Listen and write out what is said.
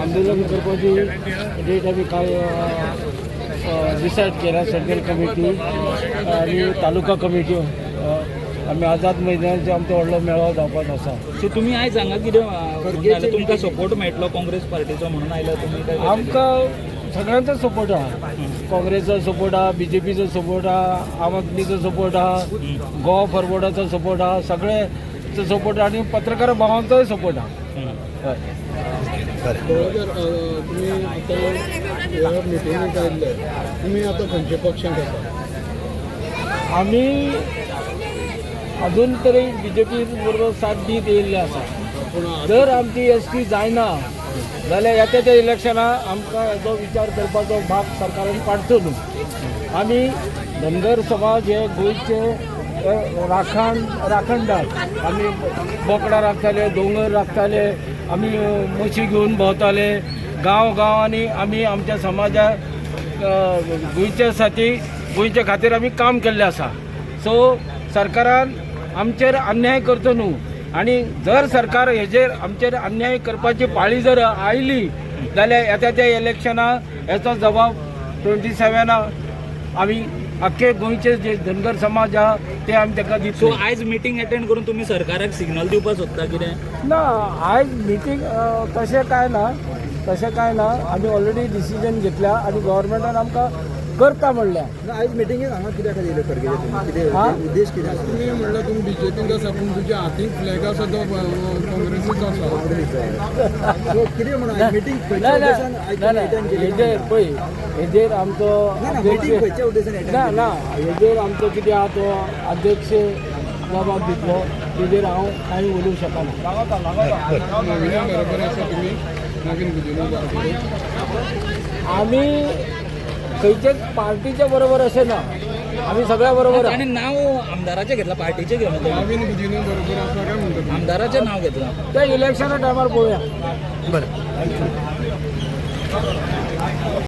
आंदोलन करपाची डेट आमी काल डिसायड केला. सेंट्रल कमिटी आनी तालुका कमिटी आमी आझाद मैदानाचो आमचो व्हडलो मेळावो जावपाचो आसा. सो तुमी आयज हांगा कितें तुमकां सपोर्ट मेळटलो काँग्रेस पार्टीचो म्हणून आयला तुमी काय? आमकां सगळ्यांचो सपोर्ट आहा. काँग्रेसचो सपोर्ट आहा, BJPचो सपोर्ट आहा, आम आदमीचो सपोर्ट आहा, गोवा फॉरवर्डाचो सपोर्ट आहा, सगळेचो सपोर्ट आहा आनी पत्रकार भावांचोय सपोर्ट आहा. हय. तुम्ही आता मिटिंगेक आयिल्ले, तुम्ही आता खंयच्या पक्षांत आसा? आमी अजून तरी BJP बरोबर साथ दीत येयल्ले आसा. जर आमची ST जायना जाल्यार येता त्या इलेक्शनाक आमकां हेजो विचार करपाचो भाग सरकारान काडचो न्हू. आमी धनगर समाज हे गोंयचे राखणदार. आमी बोकडां राखताले, दोंगर राखताले, आमी म्हशी घेवन भोंवताले गांवांनी. आमी आमच्या समाजाक गोंयच्या खातीर आमी काम केल्लें आसा. सो सरकारान आमचेर अन्याय करचो न्हू. आनी जर सरकार हेजेर आमचेर अन्याय करपाची पाळी जर आयली जाल्यार येता त्या इलेक्शनाक हेचो जबाब 27 आमी आख्खे गोंयचे जे धनगर समाज आहा ते आमी ताका दितले. सो आयज मिटींग अटेंड करून तुमी सरकाराक सिग्नल दिवपाक सोदता कितें? ना, आयज मिटींग तशें कांय ना. आमी ऑलरेडी डिसिजन घेतल्या आनी गव्हर्मेंटान आमकां करता म्हणल्या. आयज मिटिंगेक हांगा कित्याक येयले खरगे? उद्देश कितें आसा? तुमी म्हणल्यार तुमी BJPन आसा पूण तुज्या हातीक फ्लॅग आसा तो काँग्रेसीचो आसा. कितें म्हणून मिटींग खंयच्या उद्देशान हेजेर पळय, हेजेर आमचो खंयच्या उद्देशान? ना, हेजेर आमचो कितें आहा तो अध्यक्ष जबाब दितलो. तेजेर हांव कांय उलोवंक शकना. नविना बरोबर आसा तुमी? नवीन बुद्दीन आमी खंयच्याच पार्टीच्या बरोबर अशें ना. आमी सगळ्या बरोबर आहा. आणि नाव आमदाराचें घेतला, पार्टीचें घेवन नवीन बुद्दीन बरोबर आसा काय म्हणटा? आमदाराचें नाव घेतलां. त्या इलेक्शना टायमार पळोवया. बरें.